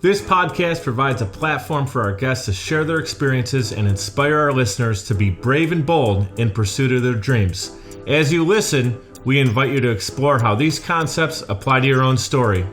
This podcast provides a platform for our guests to share their experiences and inspire our listeners to be brave and bold in pursuit of their dreams. As you listen, we invite you to explore how these concepts apply to your own story.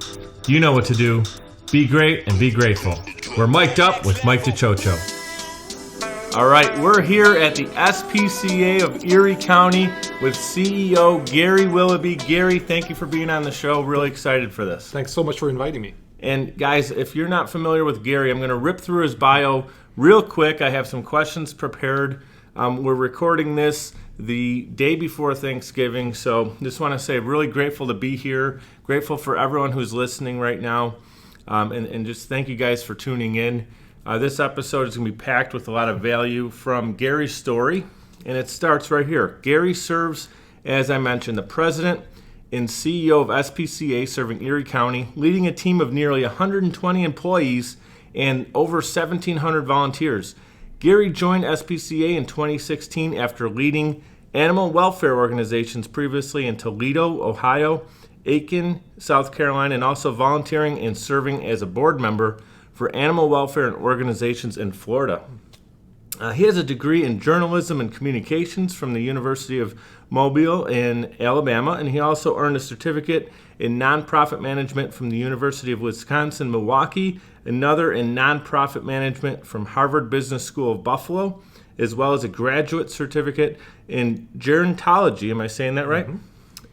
You know what to do. Be great and be grateful. We're mic'd up with Mike DiCioccio. All right, we're here at the SPCA of Erie County with CEO Gary Willoughby. Gary, thank you for being on the show. Really excited for this. Thanks so much for inviting me. And guys, if you're not familiar with Gary, I'm going to rip through his bio real quick. I have some questions prepared. We're recording this the day before Thanksgiving, so just want to say really grateful to be here. Grateful for everyone who's listening right now, and just thank you guys for tuning in. This episode is going to be packed with a lot of value from Gary's story, and it starts right here. Gary serves, as I mentioned, the president and CEO of SPCA Serving Erie County, leading a team of nearly 120 employees and over 1,700 volunteers. Gary joined SPCA in 2016 after leading animal welfare organizations previously in Toledo, Ohio, Aiken, South Carolina, and also volunteering and serving as a board member for animal welfare and organizations in Florida. He has a degree in journalism and communications from the University of Mobile in Alabama, and he also earned a certificate in nonprofit management from the University of Wisconsin-Milwaukee, another in nonprofit management from Harvard Business School of Buffalo, as well as a graduate certificate in Gerontology, am I saying that right? Mm-hmm.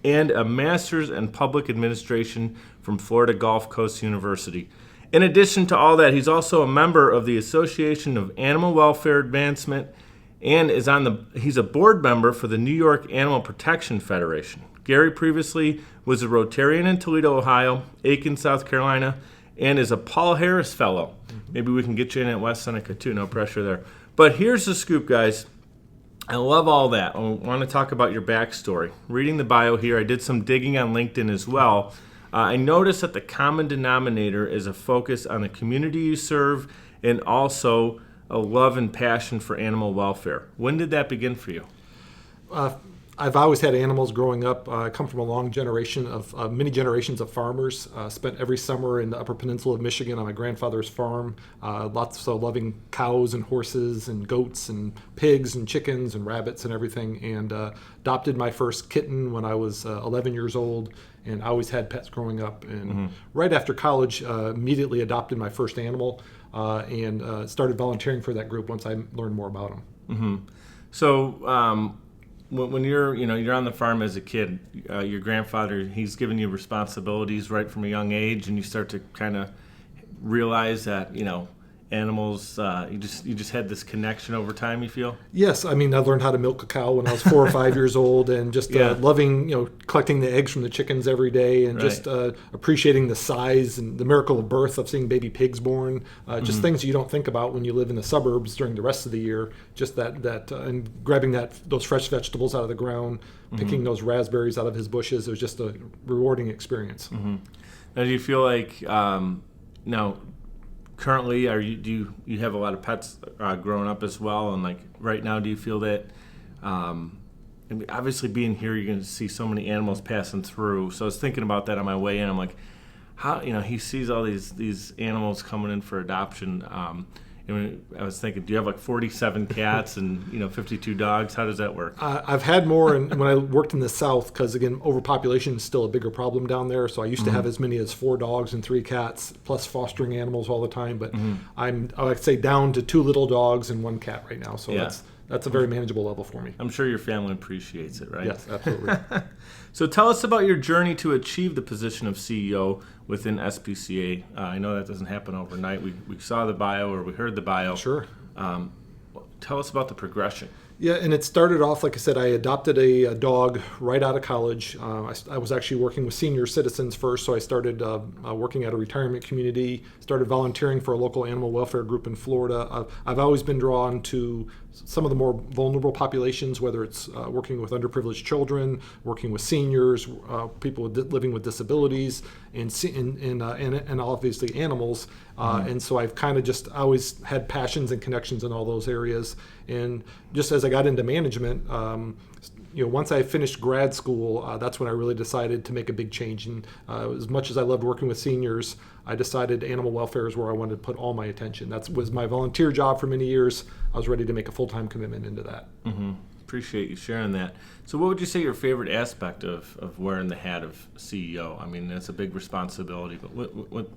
And a master's in public administration from Florida Gulf Coast University. In addition to all that, he's also a member of the Association of Animal Welfare Advancement and he's a board member for the New York Animal Protection Federation. Gary previously was a Rotarian in Toledo, Ohio, Aiken, South Carolina, and is a Paul Harris Fellow. Maybe we can get you in at West Seneca too, no pressure there. But here's the scoop, guys. I love all that. I want to talk about your backstory. Reading the bio here, I did some digging on LinkedIn as well. I noticed that the common denominator is a focus on the community you serve and also a love and passion for animal welfare. When did that begin for you? I've always had animals growing up. I come from a long generation of many generations of farmers. Spent every summer in the Upper Peninsula of Michigan on my grandfather's farm. Lots of loving cows and horses and goats and pigs and chickens and rabbits and everything. And adopted my first kitten when I was 11 years old. And I always had pets growing up. And right after college, immediately adopted my first animal and started volunteering for that group once I learned more about them. Mm-hmm. So when you're on the farm as a kid, your grandfather, he's given you responsibilities right from a young age, and you start to kind of realize that animals. You just had this connection over time, you feel? Yes, I mean, I learned how to milk a cow when I was 4 or 5 years old, and just loving, collecting the eggs from the chickens every day, and just appreciating the size and the miracle of birth of seeing baby pigs born. Just things you don't think about when you live in the suburbs during the rest of the year. Just that and grabbing those fresh vegetables out of the ground, picking those raspberries out of his bushes. It was just a rewarding experience. Mm-hmm. Now, do you feel like currently, do you have a lot of pets growing up as well? And right now, do you feel that, obviously being here, you're going to see so many animals passing through. So I was thinking about that on my way in. I'm like, how, he sees all these animals coming in for adoption. I was thinking, do you have 47 cats and 52 dogs? How does that work? I've had more when I worked in the South, because again, overpopulation is still a bigger problem down there. So I used to have as many as 4 dogs and 3 cats, plus fostering animals all the time. But I'd say down to 2 little dogs and 1 cat right now. So that's a very manageable level for me. I'm sure your family appreciates it, right? Yes, absolutely. So tell us about your journey to achieve the position of CEO within SPCA. I know that doesn't happen overnight. We saw the bio, or we heard the bio. Sure. Tell us about the progression. Yeah, and it started off, like I said, I adopted a dog right out of college. I was actually working with senior citizens first, so I started working at a retirement community, started volunteering for a local animal welfare group in Florida. I've always been drawn to some of the more vulnerable populations, whether it's working with underprivileged children, working with seniors, people living with disabilities, and obviously animals. And so I've kind of just always had passions and connections in all those areas. And just as I got into management, once I finished grad school, that's when I really decided to make a big change. And as much as I loved working with seniors, I decided animal welfare is where I wanted to put all my attention. That was my volunteer job for many years. I was ready to make a full-time commitment into that. Mm-hmm. Appreciate you sharing that. So what would you say your favorite aspect of wearing the hat of CEO? I mean, that's a big responsibility, but what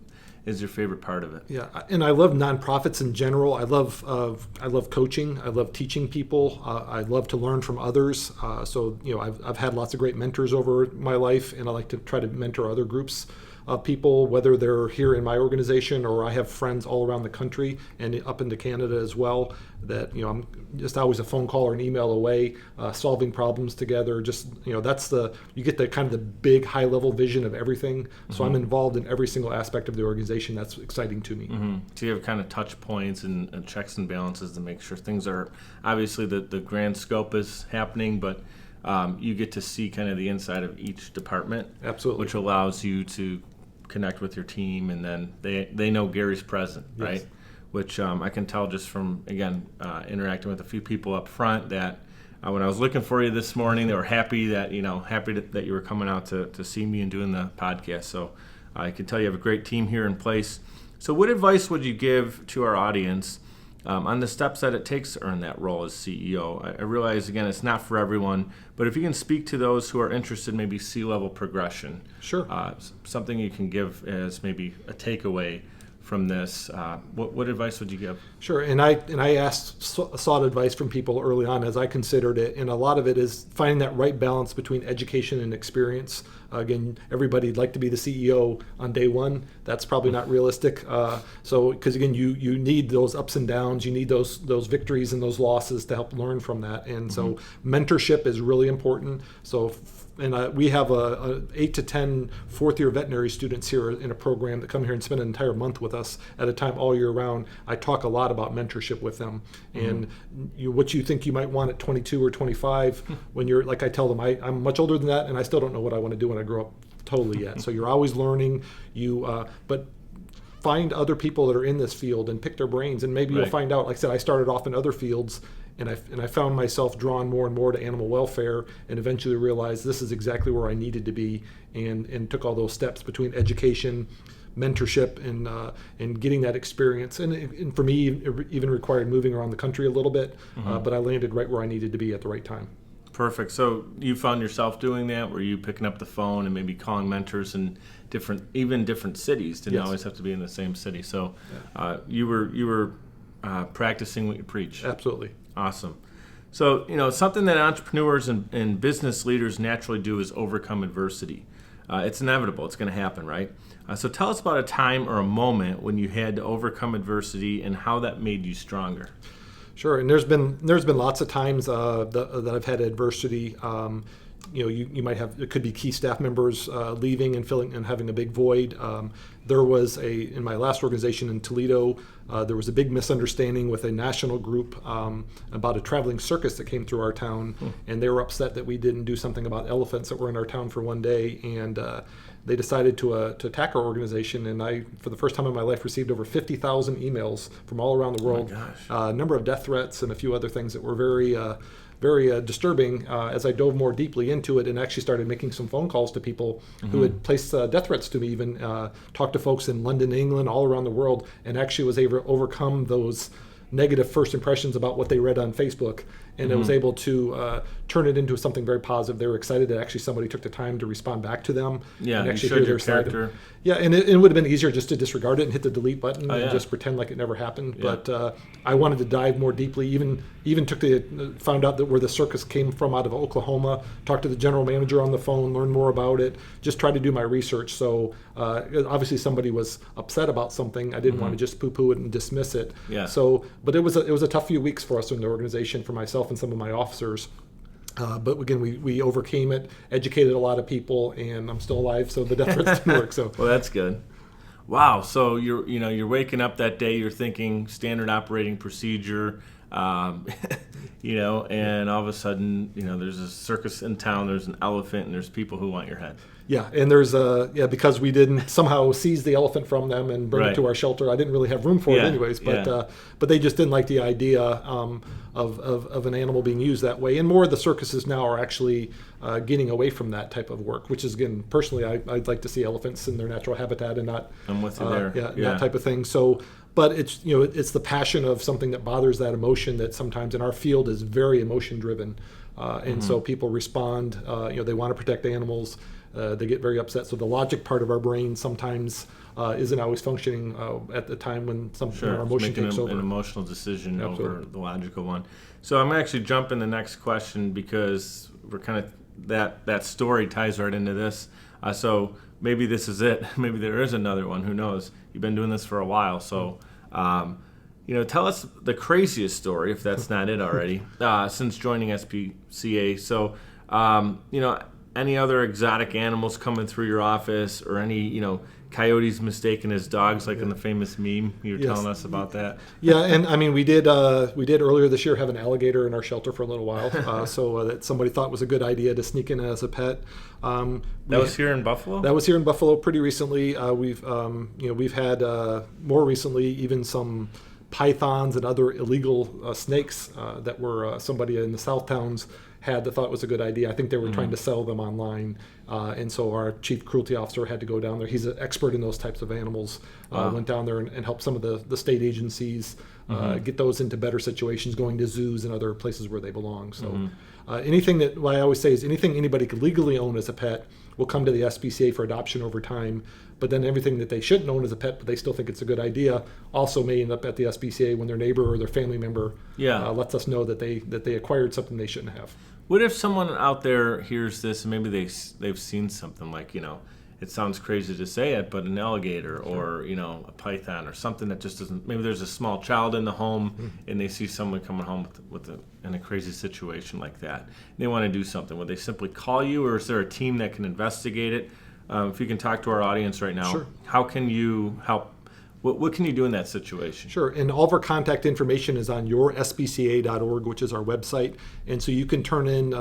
is your favorite part of it? Yeah, and I love nonprofits in general. I love coaching. I love teaching people. I love to learn from others. So I've had lots of great mentors over my life, and I like to try to mentor other groups of people, whether they're here in my organization or I have friends all around the country and up into Canada as well. That I'm just always a phone call or an email away, solving problems together. Just that's you get the kind of the big high level vision of everything. So I'm involved in every single aspect of the organization. That's exciting to me. Mm-hmm. So you have kind of touch points and checks and balances to make sure things are obviously the grand scope is happening, but you get to see kind of the inside of each department. Absolutely. Which allows you to connect with your team, and then they know Gary's present, Yes. right? Which I can tell just from, again, interacting with a few people up front that when I was looking for you this morning, they were happy that that you were coming out to see me and doing the podcast. So I can tell you have a great team here in place. So what advice would you give to our audience on the steps that it takes to earn that role as CEO? I realize, again, it's not for everyone, but if you can speak to those who are interested in maybe C-level progression, Sure. Something you can give as maybe a takeaway from this, what advice would you give? Sure, and I sought advice from people early on as I considered it, and a lot of it is finding that right balance between education and experience. Again, everybody'd like to be the CEO on day one. That's probably not realistic. Because again, you need those ups and downs, you need those victories and those losses to help learn from that. And so mentorship is really important. So. And we have 8 to 10 fourth-year veterinary students here in a program that come here and spend an entire month with us at a time all year round. I talk a lot about mentorship with them. And what you think you might want at 22 or 25 when you're, like I tell them, I'm much older than that, and I still don't know what I want to do when I grow up totally yet. So you're always learning. But find other people that are in this field and pick their brains, and maybe you'll find out. Like I said, I started off in other fields, and I found myself drawn more and more to animal welfare, and eventually realized this is exactly where I needed to be, and took all those steps between education, mentorship, and getting that experience. And for me, it even required moving around the country a little bit, but I landed right where I needed to be at the right time. Perfect. So you found yourself doing that? Were you picking up the phone and maybe calling mentors in different cities? Didn't always have to be in the same city. So you were practicing what you preach. Absolutely. Awesome. So something that entrepreneurs and business leaders naturally do is overcome adversity. It's inevitable. It's going to happen, right? So tell us about a time or a moment when you had to overcome adversity and how that made you stronger. Sure, and there's been lots of times that I've had adversity. You might have, it could be key staff members leaving and having a big void. There was in my last organization in Toledo, there was a big misunderstanding with a national group about a traveling circus that came through our town, and they were upset that we didn't do something about elephants that were in our town for one day, and they decided to attack our organization. And I, for the first time in my life, received over 50,000 emails from all around the world, a number of death threats and a few other things that were very disturbing as I dove more deeply into it and actually started making some phone calls to people who had placed death threats to me, even talked to folks in London, England, all around the world, and actually was able to overcome those negative first impressions about what they read on Facebook, and it was able to turn it into something very positive. They were excited that actually somebody took the time to respond back to them and actually hear their side. Yeah, and it would have been easier just to disregard it and hit the delete button and just pretend like it never happened. Yeah. But I wanted to dive more deeply. Even found out that where the circus came from out of Oklahoma. Talked to the general manager on the phone, learned more about it. Just tried to do my research. So obviously somebody was upset about something. I didn't want to just poo-poo it and dismiss it. Yeah. So, but it was a tough few weeks for us in the organization, for myself and some of my officers. But again, we overcame it, educated a lot of people, and I'm still alive, so the death threats didn't work. So well, that's good. Wow. So you're waking up that day, you're thinking standard operating procedure, and all of a sudden, there's a circus in town, there's an elephant, and there's people who want your head. Yeah, and there's because we didn't somehow seize the elephant from them and bring it to our shelter. I didn't really have room for it anyways, but they just didn't like the idea of an animal being used that way. And more of the circuses now are actually getting away from that type of work, which is, again, personally, I'd like to see elephants in their natural habitat and not I'm with you there. that type of thing. So, but it's it's the passion of something that bothers that emotion that sometimes in our field is very emotion driven, and so people respond. They want to protect animals. They get very upset. So the logic part of our brain sometimes isn't always functioning at the time when our emotion takes over. An emotional decision over the logical one. So I'm actually jumping the next question because we're kind of that story ties right into this. So maybe this is it. Maybe there is another one. Who knows? You've been doing this for a while, so. Tell us the craziest story, if that's not it already, since joining SPCA. So, any other exotic animals coming through your office, or any, coyotes mistaken as dogs, like in the famous meme you were telling us about that? Yeah, and I mean, we did earlier this year have an alligator in our shelter for a little while, so that somebody thought was a good idea to sneak in as a pet. That was here in Buffalo? That was here in Buffalo pretty recently. We've had more recently even some pythons and other illegal snakes that were somebody in the South Towns had that thought was a good idea. I think they were trying to sell them online, and so our chief cruelty officer had to go down there. He's an expert in those types of animals. Went down there and helped some of the state agencies get those into better situations, going to zoos and other places where they belong. So anything that, what I always say is anything anybody could legally own as a pet will come to the SPCA for adoption over time. But then everything that they shouldn't own as a pet, but they still think it's a good idea, also may end up at the SPCA when their neighbor or their family member lets us know that they acquired something they shouldn't have. What if someone out there hears this and maybe they've seen something like, it sounds crazy to say it, but an alligator or, a python or something that just doesn't, maybe there's a small child in the home and they see someone coming home in a crazy situation like that. And they want to do something. Would they simply call you, or is there a team that can investigate it? If you can talk to our audience right now, how can you help? What can you do in that situation? Sure, and all of our contact information is on yourspca.org, which is our website, and so you can turn in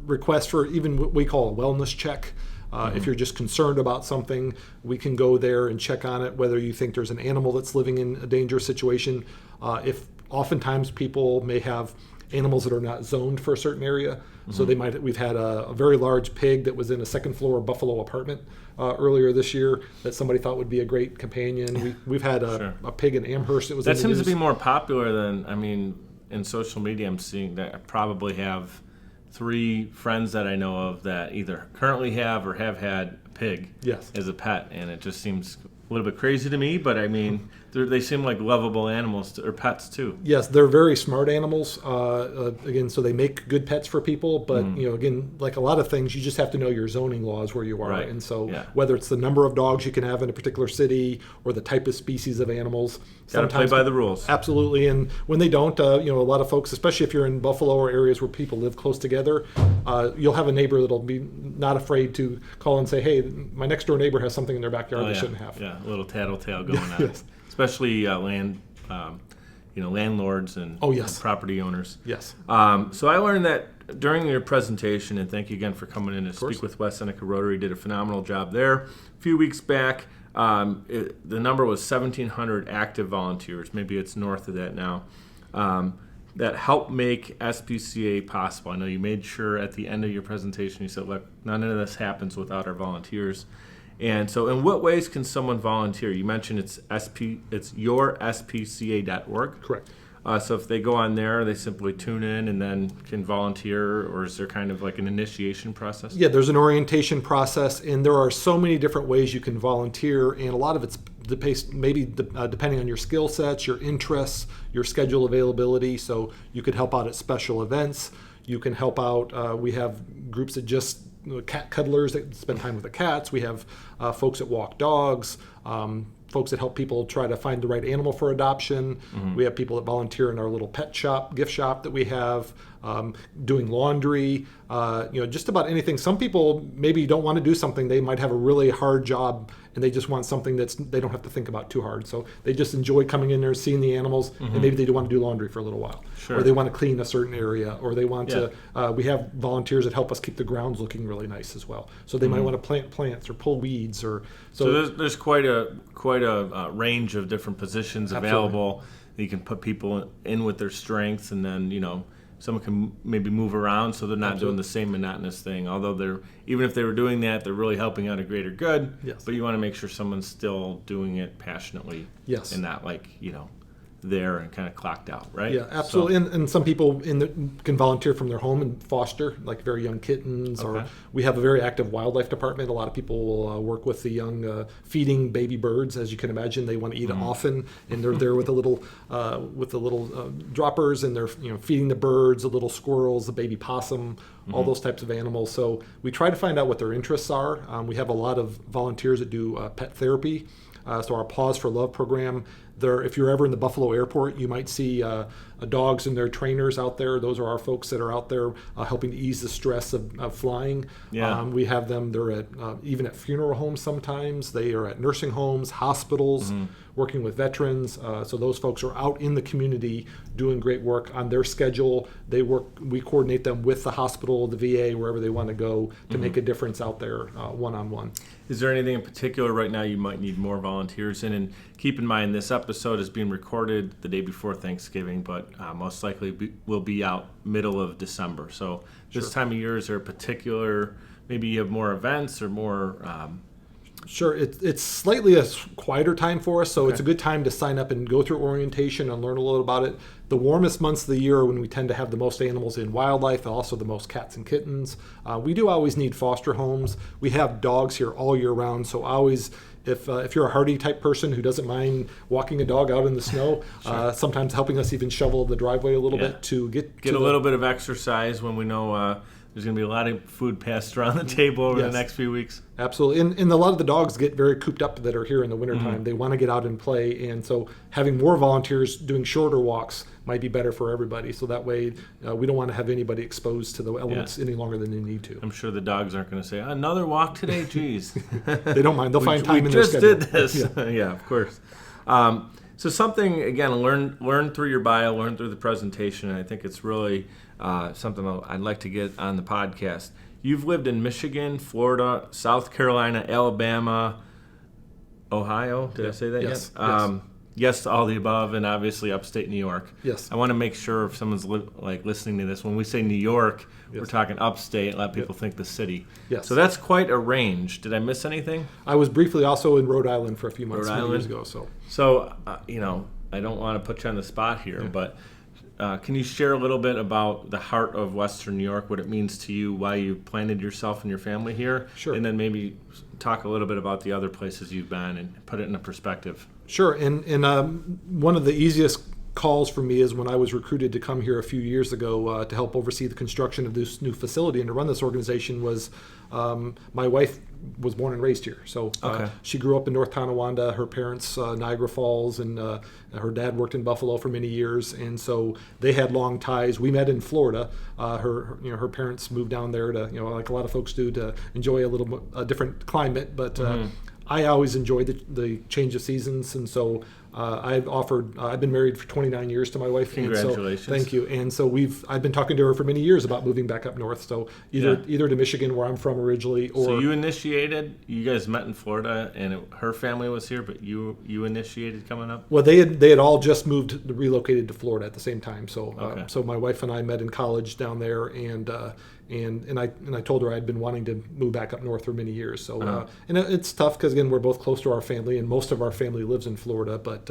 requests for even what we call a wellness check. If you're just concerned about something, we can go there and check on it, whether you think there's an animal that's living in a dangerous situation. If oftentimes people may have animals that are not zoned for a certain area. So we've had a very large pig that was in a second floor Buffalo apartment earlier this year that somebody thought would be a great companion. We've had a pig in Amherst that was in the seems news. to be more popular than, in social media I'm seeing that I probably have 3 friends that I know of that either currently have or have had a pig as a pet, and it just seems a little bit crazy to me, but they seem like lovable animals or pets too. Yes, they're very smart animals. Again, so they make good pets for people. But again, like a lot of things, you just have to know your zoning laws where you are. Right. And so whether it's the number of dogs you can have in a particular city or the type of species of animals, gotta play by the rules. Absolutely. And when they don't, a lot of folks, especially if you're in Buffalo or areas where people live close together, you'll have a neighbor that'll be not afraid to call and say, "Hey, my next door neighbor has something in their backyard they shouldn't have." Yeah, a little tattletale going on. Especially landlords and property owners. Yes. So I learned that during your presentation, and thank you again for coming in to speak with West Seneca Rotary. Did a phenomenal job there. A few weeks back, the number was 1,700 active volunteers. Maybe it's north of that now. That helped make SPCA possible. I know you made sure at the end of your presentation you said, "Look, none of this happens without our volunteers." And so, in what ways can someone volunteer? You mentioned it's yourspca.org. Correct. So if they go on there, they simply tune in and then can volunteer, or is there kind of like an initiation process? Yeah, there's an orientation process, and there are so many different ways you can volunteer, and a lot of it's depending on your skill sets, your interests, your schedule availability. So you could help out at special events. You can help out. We have groups that just cat cuddlers that spend time with the cats. We have folks that walk dogs, folks that help people try to find the right animal for adoption. We have people that volunteer in our little pet shop, gift shop that we have. doing laundry, just about anything. Some people maybe don't want to do something. They might have a really hard job and they just want something they don't have to think about too hard. So they just enjoy coming in there, seeing the animals, and maybe they do want to do laundry for a little while. Sure. Or they want to clean a certain area, or they want to, we have volunteers that help us keep the grounds looking really nice as well. So they might want to plant plants or pull weeds. So there's quite a range of different positions available. You can put people in with their strengths, and then, someone can maybe move around so they're not doing the same monotonous thing. Although even if they were doing that, they're really helping out a greater good. Yes. But you want to make sure someone's still doing it passionately. Yes. And not there and kind of clocked out, right? Yeah, absolutely. So, and some people can volunteer from their home and foster, like very young kittens. Okay. Or we have a very active wildlife department. A lot of people will work with the young feeding baby birds. As you can imagine, they want to eat often, and they're there with the little droppers, and they're feeding the birds, the little squirrels, the baby possum, all those types of animals. So we try to find out what their interests are. We have a lot of volunteers that do pet therapy. So our Paws for Love program, if you're ever in the Buffalo airport, you might see dogs and their trainers out there. Those are our folks that are out there helping to ease the stress of flying. Yeah. We have them, they're at even at funeral homes sometimes. They are at nursing homes, hospitals, working with veterans. So those folks are out in the community doing great work on their schedule. We coordinate them with the hospital, the VA, wherever they want to go to make a difference out there one-on-one. Is there anything in particular right now you might need more volunteers in? And keep in mind, this episode is being recorded the day before Thanksgiving, but most likely will be out middle of December. So this time of year, is there a particular, maybe you have more events or more... Sure. It's slightly a quieter time for us, so it's a good time to sign up and go through orientation and learn a little about it. The warmest months of the year are when we tend to have the most animals in wildlife, and also the most cats and kittens. We do always need foster homes. We have dogs here all year round, so always, if you're a hardy type person who doesn't mind walking a dog out in the snow, sometimes helping us even shovel the driveway a little bit to get a little bit of exercise when we know there's going to be a lot of food passed around the table over the next few weeks. Absolutely. And a lot of the dogs get very cooped up that are here in the wintertime. They want to get out and play. And so having more volunteers doing shorter walks might be better for everybody. So that way we don't want to have anybody exposed to the elements any longer than they need to. I'm sure the dogs aren't going to say, another walk today? Jeez. They don't mind. They'll find time in their schedule. We just did this. Yeah, of course. So something, again, learn through your bio, learn through the presentation. And I think it's really something I'd like to get on the podcast. You've lived in Michigan, Florida, South Carolina, Alabama, Ohio. Did I say that yet? Yes to all the above, and obviously upstate New York. Yes. I want to make sure if someone's listening to this, when we say New York, we're talking upstate. Let people think the city. Yes. So that's quite a range. Did I miss anything? I was briefly also in Rhode Island for a few months, many years ago. So I don't want to put you on the spot here, but can you share a little bit about the heart of Western New York, what it means to you, why you planted yourself and your family here? Sure. And then maybe talk a little bit about the other places you've been and put it in a perspective. Sure. And one of the easiest calls for me is when I was recruited to come here a few years ago to help oversee the construction of this new facility and to run this organization was my wife was born and raised here. So she grew up in North Tonawanda. Her parents, Niagara Falls, and her dad worked in Buffalo for many years. And so they had long ties. We met in Florida. Her parents moved down there to, like a lot of folks do, to enjoy a different climate. But I always enjoyed the change of seasons, and so I've been married for 29 years to my wife. Congratulations! So, thank you. And so I've been talking to her for many years about moving back up north. So either to Michigan, where I'm from originally, or so you initiated. You guys met in Florida, and her family was here, but you initiated coming up. Well, they had all just relocated to Florida at the same time. So so my wife and I met in college down there, and I told her I'd been wanting to move back up north for many years. So and it's tough because again we're both close to our family, and most of our family lives in Florida. But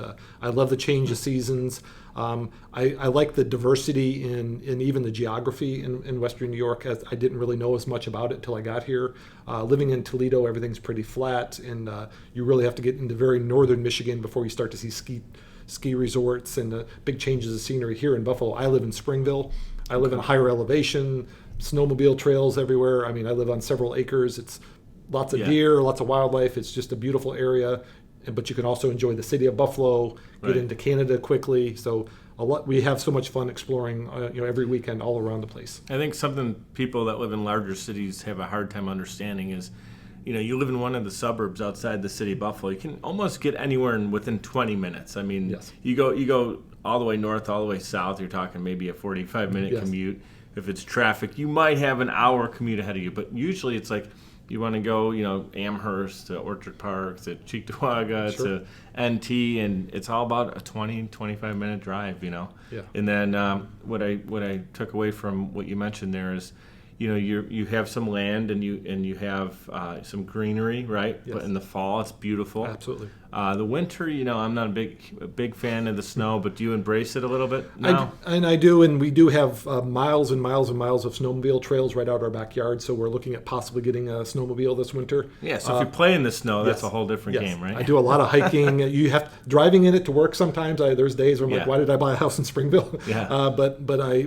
I love the change of seasons. I like the diversity in even the geography in Western New York. As I didn't really know as much about it until I got here. Living in Toledo, everything's pretty flat, and you really have to get into very northern Michigan before you start to see ski resorts and big changes of scenery. Here in Buffalo, I live in Springville. I live in a higher elevation. Snowmobile trails everywhere. I mean, I live on several acres. It's lots of deer, lots of wildlife. It's just a beautiful area. but you can also enjoy the city of Buffalo, get into Canada quickly. So we have so much fun exploring every weekend all around the place. I think something people that live in larger cities have a hard time understanding is, you live in one of the suburbs outside the city of Buffalo. You can almost get anywhere within 20 minutes. I mean, yes. you go all the way north, all the way south. You're talking maybe a 45-minute yes. commute. If it's traffic, you might have an hour commute ahead of you. But usually it's like you want to go, Amherst to Orchard Park to Cheektowaga sure. to NT, and it's all about a 20, 25-minute drive, Yeah. And then what I took away from what you mentioned there is, you have some land and you have some greenery, right? Yes. But in the fall, it's beautiful. Absolutely. The winter, I'm not a big fan of the snow, but do you embrace it a little bit now? I do, and we do have miles and miles and miles of snowmobile trails right out our backyard, so we're looking at possibly getting a snowmobile this winter. Yeah, so if you play in the snow, that's yes. a whole different yes. game, right? I do a lot of hiking. You have driving in it to work sometimes. There's days where I'm like, Yeah. why did I buy a house in Springville? Yeah. But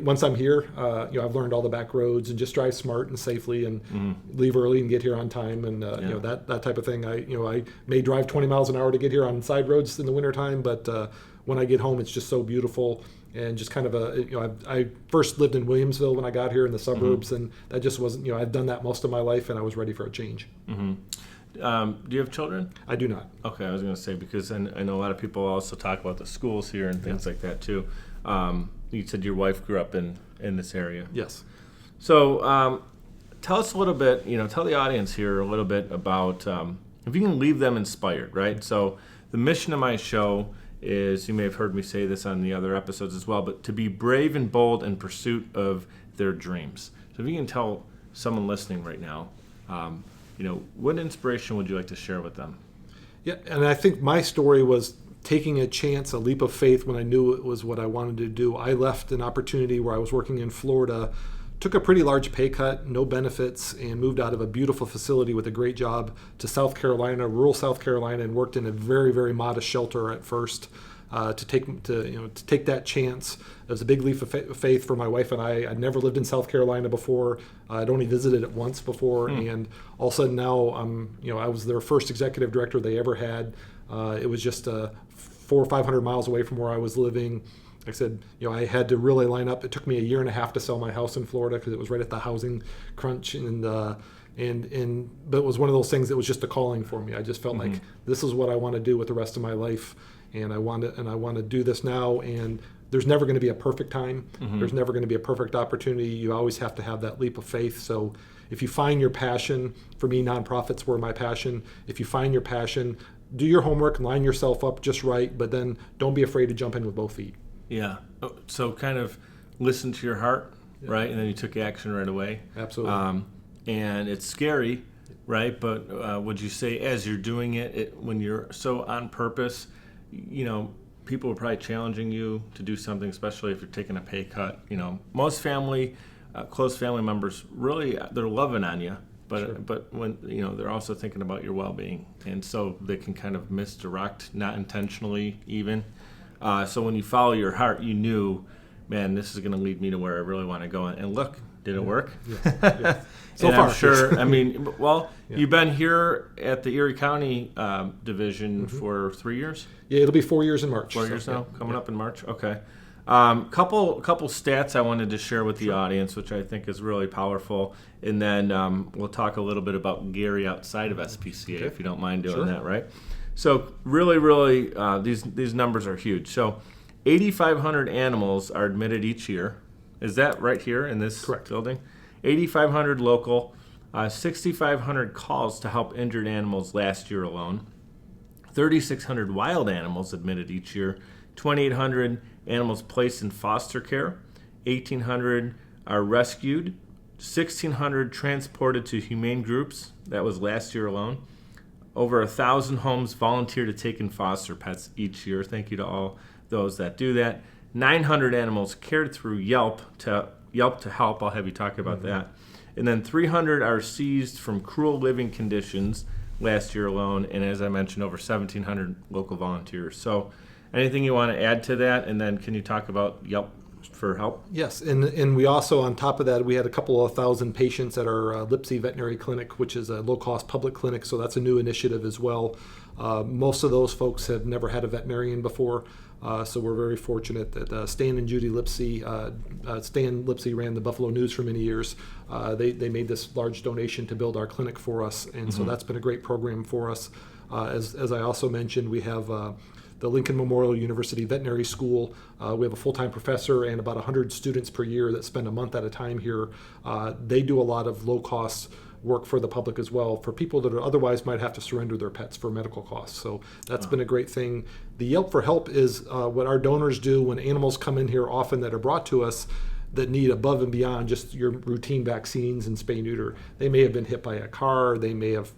once I'm here, I've learned all the back roads and just drive smart and safely and leave early and get here on time and that type of thing. I may drive 20 miles an hour to get here on side roads in the wintertime, but when I get home, it's just so beautiful and just kind of I first lived in Williamsville when I got here in the suburbs, and that just wasn't, I've done that most of my life, and I was ready for a change. Mm-hmm. Do you have children? I do not. Okay, I was going to say, because I know a lot of people also talk about the schools here and things like that too. You said your wife grew up in this area. Yes. So tell us a little bit, tell the audience here a little bit about, if you can leave them inspired, right? So the mission of my show is, you may have heard me say this on the other episodes as well, but to be brave and bold in pursuit of their dreams. So if you can tell someone listening right now, what inspiration would you like to share with them? Yeah, and I think my story was taking a chance, a leap of faith when I knew it was what I wanted to do. I left an opportunity where I was working in Florida, took a pretty large pay cut, no benefits, and moved out of a beautiful facility with a great job to South Carolina, rural South Carolina, and worked in a very, very modest shelter at first. To take that chance. It was a big leap of faith for my wife and I. I'd never lived in South Carolina before. I'd only visited it once before, and all of a sudden now I was their first executive director they ever had. It was just 400 or 500 miles away from where I was living. Like I said, I had to really line up. It took me a year and a half to sell my house in Florida because it was right at the housing crunch, but it was one of those things that was just a calling for me. I just felt like this is what I want to do with the rest of my life. And I want to do this now. And there's never going to be a perfect time. There's never going to be a perfect opportunity. You always have to have that leap of faith. So if you find your passion, for me, nonprofits were my passion. If you find your passion, do your homework, line yourself up just right, but then don't be afraid to jump in with both feet. Yeah. So kind of listen to your heart, right? And then you took action right away. Absolutely. And it's scary, right? But would you say as you're doing it, when you're so on purpose, people are probably challenging you to do something, especially if you're taking a pay cut. Most close family members, really, they're loving on you, but Sure. but when they're also thinking about your well-being, and so they can kind of misdirect, not intentionally even. So when you follow your heart, you knew, man, this is going to lead me to where I really want to go. And look, did it work? Yeah. So and far, I'm sure. I mean, well, Yeah. you've been here at the Erie County division for 3 years. Yeah, it'll be 4 years in March. 4 years now, yeah. coming up in March. Okay. Couple stats I wanted to share with the audience, which I think is really powerful, and then we'll talk a little bit about Gary outside of SPCA, if you don't mind doing Sure. that, right? So really, these numbers are huge. So 8,500 animals are admitted each year. Is that right here in this Correct. building? 8,500 local, 6,500 calls to help injured animals last year alone. 3,600 wild animals admitted each year. 2,800 animals placed in foster care. 1,800 are rescued. 1,600 transported to humane groups. That was last year alone. Over 1,000 homes volunteer to take in foster pets each year. Thank you to all those that do that. 900 animals cared through Yelp to Help. I'll have you talk about that. And then 300 are seized from cruel living conditions last year alone. And as I mentioned, over 1,700 local volunteers. So anything you want to add to that? And then can you talk about Yelp for help? Yes, and we also, on top of that, we had a couple of thousand patients at our Ypsilanti Veterinary Clinic, which is a low-cost public clinic, so that's a new initiative as well. Most of those folks have never had a veterinarian before. So we're very fortunate that Stan and Judy Lipsey, Stan Lipsey ran the Buffalo News for many years. They made this large donation to build our clinic for us, and so that's been a great program for us. As I also mentioned, we have the Lincoln Memorial University Veterinary School. We have a full-time professor and about 100 students per year that spend a month at a time here. They do a lot of low-cost work for the public as well, for people that otherwise might have to surrender their pets for medical costs. So that's been a great thing. The Yelp for Help is what our donors do when animals come in here often that are brought to us that need above and beyond just your routine vaccines and spay neuter. They may have been hit by a car, they may have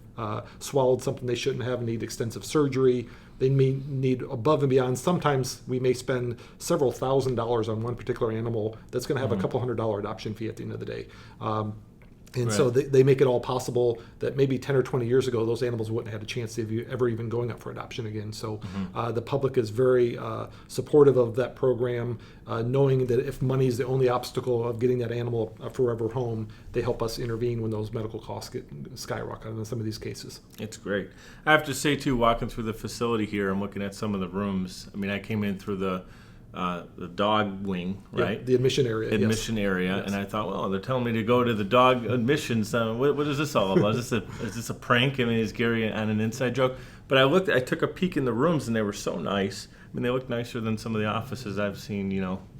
swallowed something they shouldn't have and need extensive surgery. They may need above and beyond. Sometimes we may spend several $1,000s on one particular animal that's going to have a couple $100 adoption fee at the end of the day. And so they make it all possible that maybe 10 or 20 years ago, those animals wouldn't have had a chance of ever even going up for adoption again. So the public is very supportive of that program, knowing that if money is the only obstacle of getting that animal a forever home, they help us intervene when those medical costs get skyrocket in some of these cases. It's great. I have to say, too, walking through the facility here, I'm looking at some of the rooms. I mean, I came in through the dog wing, right? Yeah, the admission area. Area, yes. And I thought, well, they're telling me to go to the dog admissions. What is this all about? Is this a prank? I mean, is Gary on an inside joke? But I took a peek in the rooms, and they were so nice. I mean, they look nicer than some of the offices I've seen,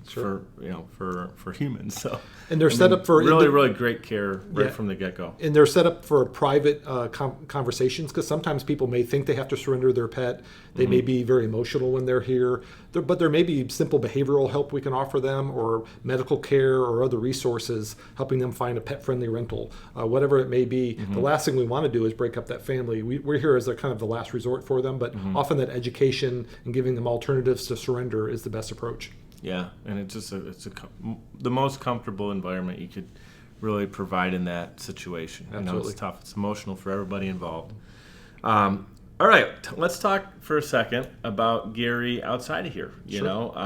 for humans. So, and they're set up for really great care right from the get-go. And they're set up for private conversations, because sometimes people may think they have to surrender their pet. They may be very emotional when they're here, but there may be simple behavioral help we can offer them, or medical care, or other resources helping them find a pet-friendly rental, whatever it may be. The last thing we want to do is break up that family. We're here as kind of the last resort for them, but often that education and giving them alternatives to surrender is the best approach. Yeah, and it's the most comfortable environment you could really provide in that situation. Absolutely. It's tough. It's emotional for everybody involved. All right, let's talk for a second about Gary outside of here. What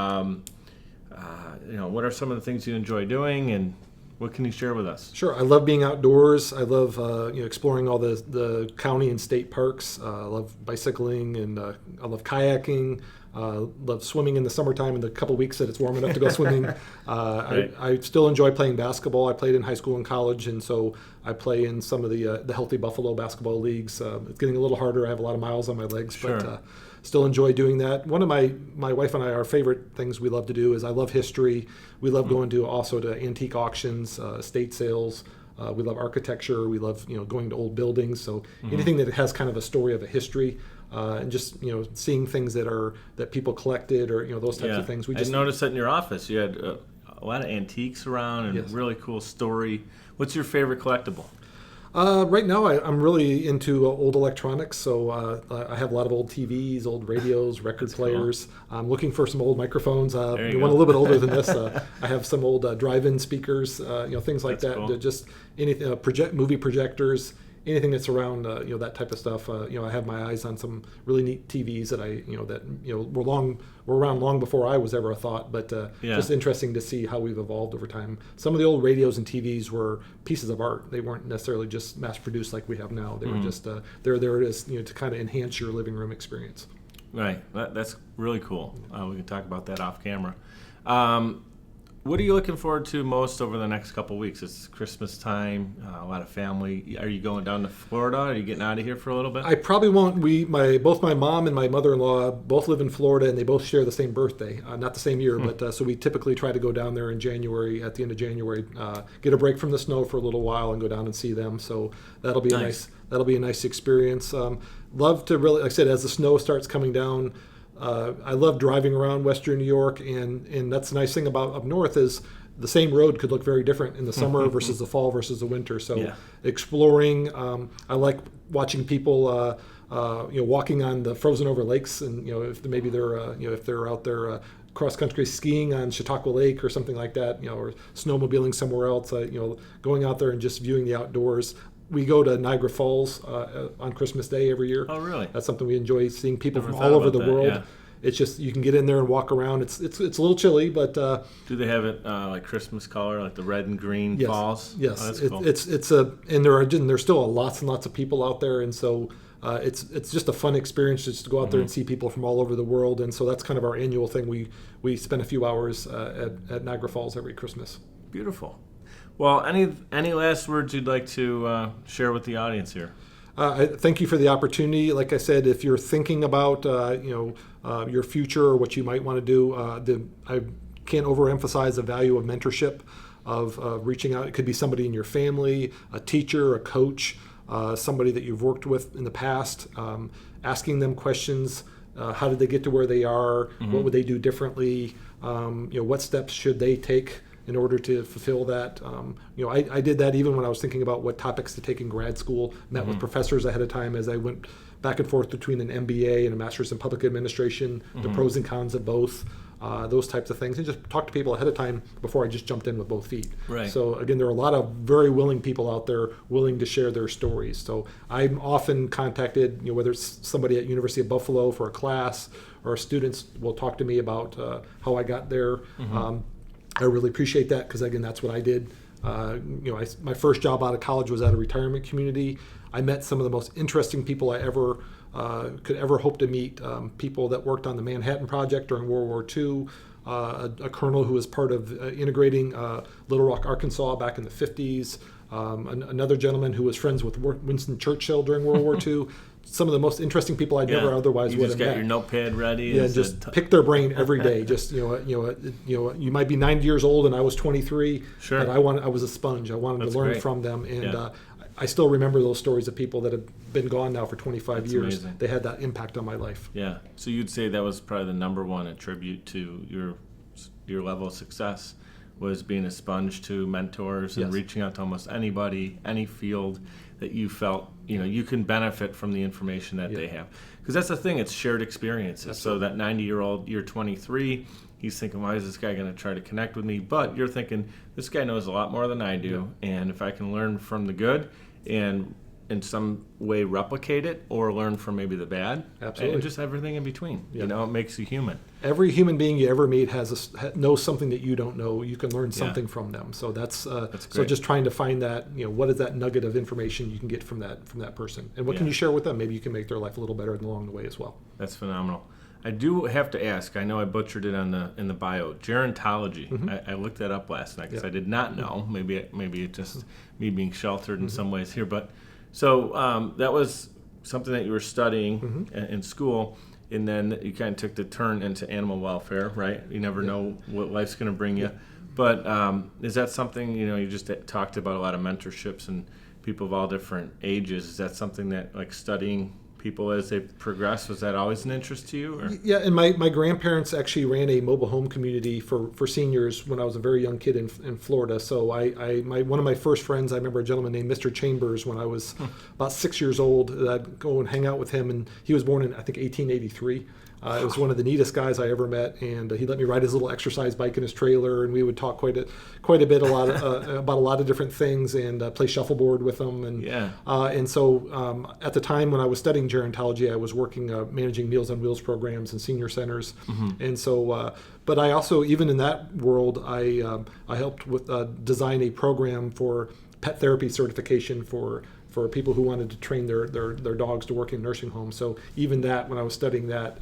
are some of the things you enjoy doing, and what can you share with us? Sure. I love being outdoors. I love exploring all the county and state parks. I love bicycling, and I love kayaking. Love swimming in the summertime in the couple weeks that it's warm enough to go swimming. Right. I still enjoy playing basketball. I played in high school and college, and so I play in some of the Healthy Buffalo basketball leagues. It's getting a little harder. I have a lot of miles on my legs, but still enjoy doing that. One of my wife and I, our favorite things we love to do is I love history. We love going to antique auctions, estate sales. We love architecture. We love going to old buildings. So anything that has kind of a story of a history. And just seeing things that people collected, or those types of things. I noticed that in your office you had a lot of antiques around and really cool story. What's your favorite collectible? Right now, I'm really into old electronics, so I have a lot of old TVs, old radios, record players. Cool. I'm looking for some old microphones. You want a little bit older than this. I have some old drive-in speakers, things like that. Cool. Just anything, movie projectors. Anything that's around, that type of stuff. I have my eyes on some really neat TVs that were around long before I was ever a thought. But just interesting to see how we've evolved over time. Some of the old radios and TVs were pieces of art. They weren't necessarily just mass produced like we have now. They were just there it is, to kind of enhance your living room experience. Right. That's really cool. We can talk about that off camera. What are you looking forward to most over the next couple of weeks? It's Christmas time, a lot of family. Are you going down to Florida? Are you getting out of here for a little bit? I probably won't. Both my mom and my mother-in-law both live in Florida, and they both share the same birthday. Not the same year, but so we typically try to go down there in January, at the end of January, get a break from the snow for a little while and go down and see them. So that'll be a nice experience. Love to really, like I said, as the snow starts coming down, I love driving around Western New York, and that's the nice thing about up north is the same road could look very different in the summer versus the fall versus the winter. So exploring, I like watching people, walking on the frozen over lakes, and if maybe they're if they're out there cross country skiing on Chautauqua Lake or something like that, or snowmobiling somewhere else, going out there and just viewing the outdoors. We go to Niagara Falls on Christmas Day every year. Oh, really? That's something we enjoy, seeing people from all over the world. Yeah. It's just, you can get in there and walk around. It's a little chilly, but do they have it like Christmas color, like the red and green falls? Yes, oh, that's cool. And there's still lots and lots of people out there, and so it's just a fun experience just to go out there and see people from all over the world. And so that's kind of our annual thing. We spend a few hours at Niagara Falls every Christmas. Beautiful. Well, any last words you'd like to share with the audience here? Thank you for the opportunity. Like I said, if you're thinking about your future or what you might want to do, I can't overemphasize the value of mentorship, of reaching out. It could be somebody in your family, a teacher, a coach, somebody that you've worked with in the past, asking them questions. How did they get to where they are? What would they do differently? What steps should they take in order to fulfill that? I did that even when I was thinking about what topics to take in grad school. Met with professors ahead of time as I went back and forth between an MBA and a master's in public administration, the pros and cons of both, those types of things, and just talk to people ahead of time before I just jumped in with both feet. Right. So again, there are a lot of very willing people out there willing to share their stories. So I'm often contacted, whether it's somebody at University of Buffalo for a class, or students will talk to me about how I got there. I really appreciate that because, again, that's what I did. My first job out of college was at a retirement community. I met some of the most interesting people I could ever hope to meet. People that worked on the Manhattan Project during World War II, a colonel who was part of integrating Little Rock, Arkansas back in the 50s, another gentleman who was friends with Winston Churchill during World War II. Some of the most interesting people I'd never otherwise would have met. You just got your notepad ready. Yeah, just pick their brain every day. Just you might be 90 years old and I was 23. Sure. But I was a sponge. I wanted to learn from them, and I still remember those stories of people that have been gone now for 25 years. Amazing. They had that impact on my life. Yeah. So you'd say that was probably the number one attribute to your level of success, was being a sponge to mentors and reaching out to almost anybody, any field that you felt you can benefit from the information that they have. Because that's the thing, it's shared experiences. Absolutely. So that 90-year-old, you're 23, he's thinking, why is this guy going to try to connect with me? But you're thinking, this guy knows a lot more than I do, and if I can learn from the good and in some way replicate it, or learn from maybe the bad, absolutely, and just everything in between. It makes you human. Every human being you ever meet knows something that you don't know. You can learn something from them. So that's great. So just trying to find that, what is that nugget of information you can get from that person, and what can you share with them? Maybe you can make their life a little better along the way as well. That's phenomenal. I do have to ask. I know I butchered it in the bio. Gerontology. I looked that up last night because I did not know. Maybe it's just me being sheltered in some ways here, but. So that was something that you were studying in school, and then you kind of took the turn into animal welfare, right? You never know what life's going to bring you. But is that something, you just talked about a lot of mentorships and people of all different ages. Is that something that, like, studying people as they progress, was that always an interest to you? Or? Yeah, and my grandparents actually ran a mobile home community for seniors when I was a very young kid in Florida. So one of my first friends, I remember a gentleman named Mr. Chambers when I was about 6 years old. I'd go and hang out with him, and he was born in, I think, 1883. It was one of the neatest guys I ever met, and he let me ride his little exercise bike in his trailer, and we would talk quite a bit about a lot of different things, and play shuffleboard with him. And so at the time when I was studying gerontology, I was working managing Meals on Wheels programs and senior centers, and so. But I also, even in that world, I helped with design a program for pet therapy certification for people who wanted to train their dogs to work in nursing homes. So even that, when I was studying that,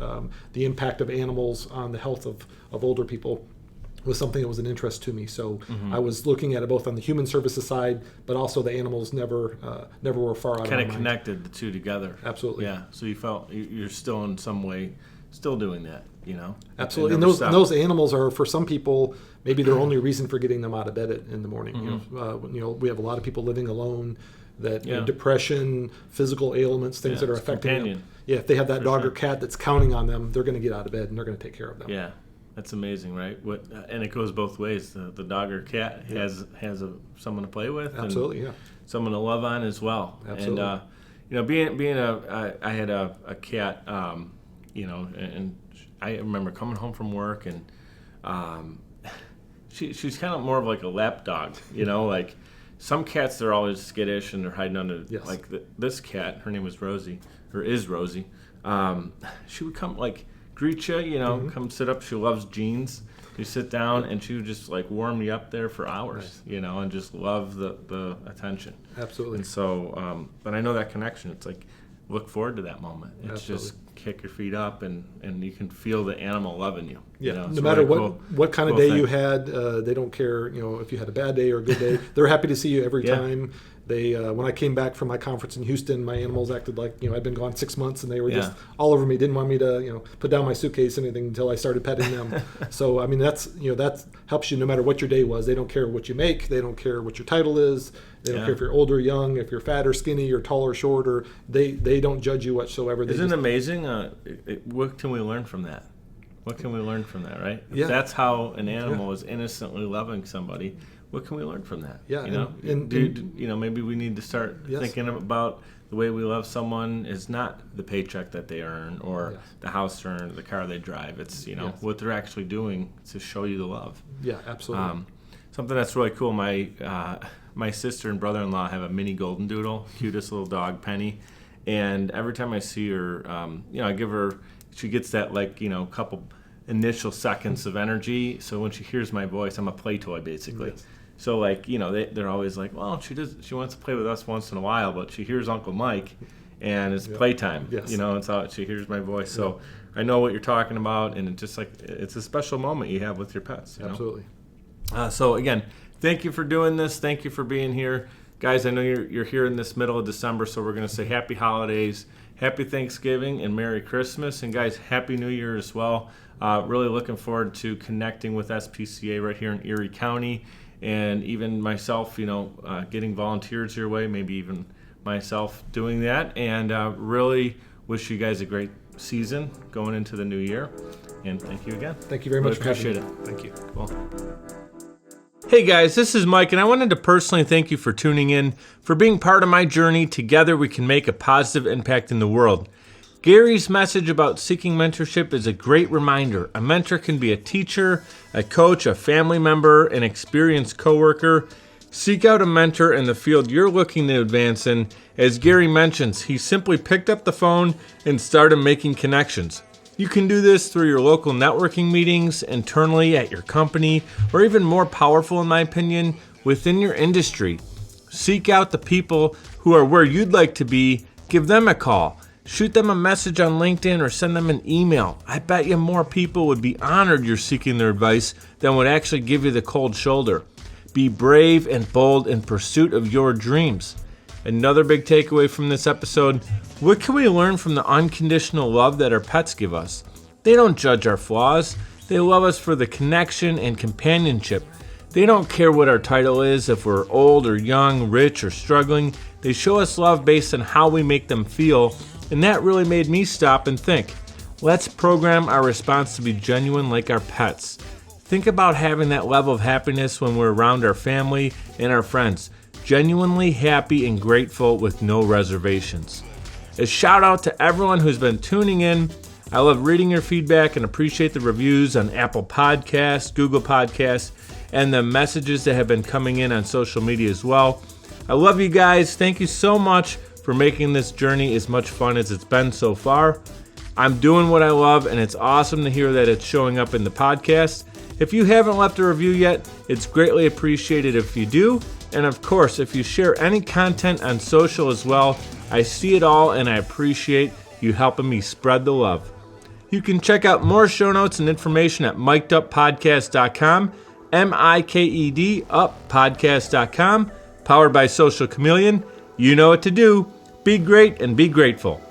the impact of animals on the health of older people was something that was an interest to me. So I was looking at it both on the human services side, but also the animals never were far out of my mind. Kind of connected the two together. Absolutely. Yeah. So you felt you're still in some way still doing that, Absolutely. And those animals are, for some people, maybe their only reason for getting them out of bed in the morning. We have a lot of people living alone. That depression, physical ailments, things that are affecting them. Yeah, if they have that dog or cat that's counting on them, they're going to get out of bed and they're going to take care of them. Yeah, that's amazing, right? And it goes both ways. The dog or cat has someone to play with. Absolutely, and someone to love on as well. Absolutely. And I had a cat, and I remember coming home from work, and she's kind of more of like a lap dog, like. Some cats, they're always skittish and they're hiding under. Like this cat, her name was Rosie, or is Rosie. She would come greet you, come sit up. She loves jeans. You sit down and she would just warm you up there for hours, and just love the attention. Absolutely. And so, but I know that connection. It's look forward to that moment. It's Absolutely. just kick your feet up and you can feel the animal loving you. Yeah, You know, it's no matter really what kind of cool day you thing. had, they don't care. If you had a bad day or a good day, they're happy to see you every Yeah. time. They, when I came back from my conference in Houston, my animals acted like I'd been gone 6 months, and they were just all over me. Didn't want me to put down my suitcase or anything until I started petting them. So I mean that's that helps you no matter what your day was. They don't care what you make. They don't care what your title is. They don't care if you're old or young, if you're fat or skinny, or tall or short, or they don't judge you whatsoever. Isn't it amazing? What can we learn from that? What can we learn from that, right? Yeah. If that's how an animal is innocently loving somebody, what can we learn from that? Yeah, Maybe we need to start thinking about the way we love someone is not the paycheck that they earn or the house they earn, or the car they drive. It's what they're actually doing to show you the love. Yeah, absolutely. Something that's really cool. My sister and brother-in-law have a mini golden doodle, cutest little dog, Penny. And every time I see her, I give her. She gets that couple initial seconds of energy. So when she hears my voice, I'm a play toy basically. Yes. So they're always like, well, she wants to play with us once in a while, but she hears Uncle Mike, and it's playtime. Yes. It's how she hears my voice. So I know what you're talking about, and it's just it's a special moment you have with your pets. Absolutely. So again, thank you for doing this. Thank you for being here, guys. I know you're here in this middle of December, so we're going to say Happy Holidays, Happy Thanksgiving, and Merry Christmas, and guys, Happy New Year as well. Really looking forward to connecting with SPCA right here in Erie County. And even myself, getting volunteers your way, maybe even myself doing that. And really wish you guys a great season going into the new year. And thank you again. Thank you very much. Appreciate it. Thank you. Cool. Hey guys, this is Mike, and I wanted to personally thank you for tuning in, for being part of my journey. Together we can make a positive impact in the world. Gary's message about seeking mentorship is a great reminder. A mentor can be a teacher, a coach, a family member, an experienced coworker. Seek out a mentor in the field you're looking to advance in. As Gary mentions, he simply picked up the phone and started making connections. You can do this through your local networking meetings, internally at your company, or even more powerful in my opinion, within your industry. Seek out the people who are where you'd like to be, give them a call. Shoot them a message on LinkedIn or send them an email. I bet you more people would be honored you're seeking their advice than would actually give you the cold shoulder. Be brave and bold in pursuit of your dreams. Another big takeaway from this episode, what can we learn from the unconditional love that our pets give us? They don't judge our flaws. They love us for the connection and companionship. They don't care what our title is, if we're old or young, rich or struggling. They show us love based on how we make them feel. And that really made me stop and think. Let's program our response to be genuine like our pets. Think about having that level of happiness when we're around our family and our friends. Genuinely happy and grateful with no reservations. A shout out to everyone who's been tuning in. I love reading your feedback and appreciate the reviews on Apple Podcasts, Google Podcasts, and the messages that have been coming in on social media as well. I love you guys. Thank you so much for making this journey as much fun as it's been so far. I'm doing what I love, and it's awesome to hear that it's showing up in the podcast. If you haven't left a review yet, it's greatly appreciated if you do. And of course, if you share any content on social as well, I see it all and I appreciate you helping me spread the love. You can check out more show notes and information at mikeduppodcast.com, MIKED uppodcast.com, powered by Social Chameleon. You know what to do. Be great and be grateful.